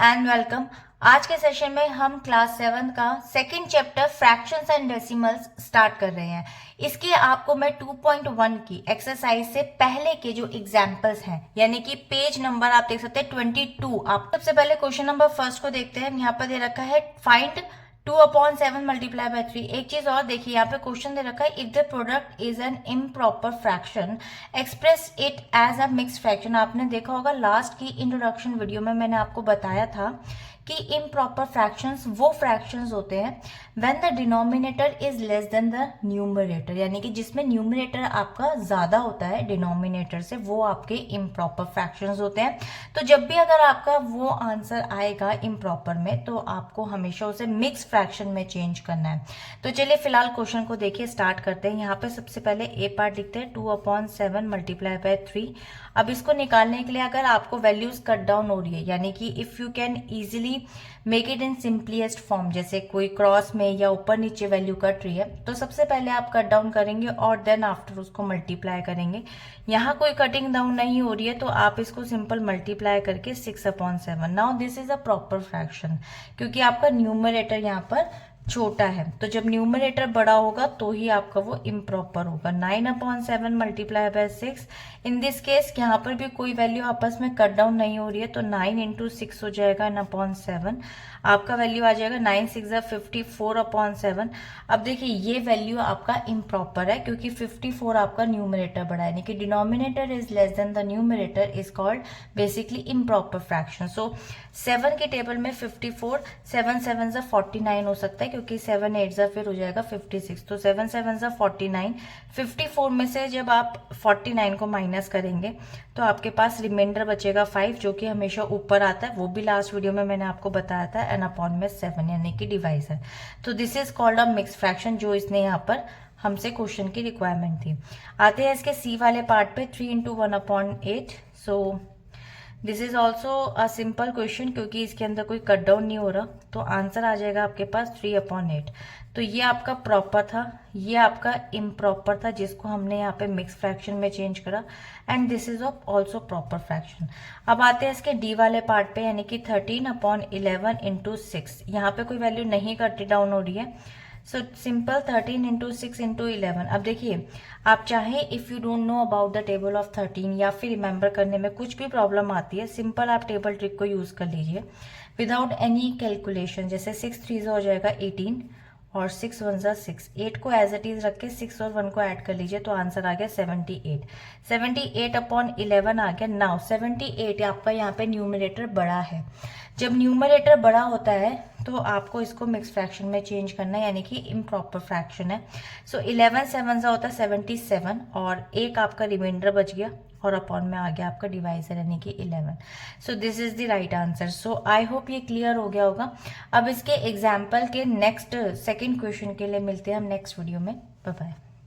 And welcome. आज के session में हम क्लास 7 का second chapter fractions and decimals start कर रहे हैं। इसके आपको मैं 2.1 की एक्सरसाइज से पहले के जो एग्जाम्पल्स हैं, यानी कि पेज नंबर आप देख सकते हैं 22। आप सबसे पहले क्वेश्चन नंबर फर्स्ट को देखते हैं। यहाँ पर दे रखा है फाइंड 2/7 मल्टीप्लाई बाय 3। एक चीज और देखिए, यहाँ पे क्वेश्चन दे रखा है if the product is an improper fraction express it as a mixed fraction. आपने देखा होगा लास्ट की इंट्रोडक्शन वीडियो में मैंने आपको बताया था कि इम्प्रॉपर फ्रैक्शंस वो फ्रैक्शंस होते हैं when the denominator is less than the numerator, यानी कि जिसमें न्यूमरेटर आपका ज्यादा होता है डिनोमिनेटर से, वो आपके इम्प्रॉपर फ्रैक्शंस होते हैं। तो जब भी अगर आपका वो आंसर आएगा इम्प्रॉपर में, तो आपको हमेशा उसे मिक्स फ्रैक्शन में चेंज करना है। तो चलिए फिलहाल क्वेश्चन को देखिए, स्टार्ट करते हैं। यहाँ पे सबसे पहले ए पार्ट लिखते हैं 2/7 मल्टीप्लाई बाय 3। अब इसको निकालने के लिए अगर आपको वैल्यूज कट डाउन हो रही है, यानी कि if you can easily make it in simplest form, जैसे कोई क्रॉस में या ऊपर नीचे वैल्यू कट रही है, तो सबसे पहले आप कट डाउन करेंगे और देन आफ्टर उसको मल्टीप्लाई करेंगे। यहाँ कोई कटिंग डाउन नहीं हो रही है, तो आप इसको सिंपल मल्टीप्लाई करके 6/7। Now this is a proper fraction, क्योंकि आपका न्यूमरेटर यहाँ पर छोटा है, तो जब न्यूमरेटर बड़ा होगा तो ही आपका वो इम्प्रॉपर होगा। 9/7 multiply by 6। In this case यहाँ पर भी कोई वैल्यू आपस में कट डाउन नहीं हो रही है, तो 9 × 6 हो जाएगा 9/7। आपका वैल्यू आ जाएगा 9 × 6 = 54/7। अब देखिए ये वैल्यू आपका इम्प्रॉपर है, क्योंकि 54 आपका न्यूमरेटर बड़ा है, यानी कि denominator is less than the numerator is called basically improper fraction. So 7 के टेबल में 54, 7 7 = 49 हो सकता है, क्योंकि 7 8 फिर हो जाएगा 56। तो 7 7 = 49। 54 में से जब आप 49 को माइनस करेंगे तो आपके पास रिमाइंडर बचेगा 5, जो कि हमेशा ऊपर आता है। वो भी लास्ट वीडियो में मैंने आपको बताया था, n अपॉन में 7 यानी कि डिवाइजर। तो this is called a mix fraction, जो इसने यहाँ पर हमसे क्वेश्चन की रिक्वायरमेंट थी। आते हैं इसके सी वाले पार्ट पे, 3 × 1/8। So this is also a simple question, क्योंकि इसके अंदर कोई कट डाउन नहीं हो रहा, तो आंसर आ जाएगा आपके पास 3/8। तो ये आपका प्रॉपर था, ये आपका इम्प्रॉपर था, जिसको हमने यहाँ पे मिक्स फ्रैक्शन में चेंज करा, and this is also proper fraction. अब आते हैं इसके डी वाले पार्ट पे, यानी कि 13/11 × 6। यहाँ पे कोई वैल्यू नहीं कट डाउन हो रही है, सो सिंपल 13 × 6 × 11। अब देखिए, आप चाहे if you don't know about the table of 13 या फिर रिमेंबर करने में कुछ भी प्रॉब्लम आती है, सिंपल आप टेबल ट्रिक को यूज कर लीजिए विदाउट एनी कैलकुलेशन। जैसे 6 3 हो जाएगा 18 और 6 1 = 6। 8 को एज इट इज रख के 6 और 1 को ऐड कर लीजिए, तो आंसर आ गया 78। 78/11 आ गया। नाउ 78 आपका यहाँ पे न्यूमरेटर बड़ा है। जब न्यूमरेटर बड़ा होता है तो आपको इसको मिक्स फ्रैक्शन में चेंज करना है, यानी कि इम्प्रॉपर फ्रैक्शन है। सो 11 7 होता है 77, और एक आपका रिमाइंडर बच गया और अपॉन में आ गया आपका डिवाइजर, यानी कि 11। So this is the right answer. So I hope ये क्लियर हो गया होगा। अब इसके एग्जाम्पल के नेक्स्ट सेकेंड क्वेश्चन के लिए मिलते हैं हम नेक्स्ट वीडियो में। Bye bye.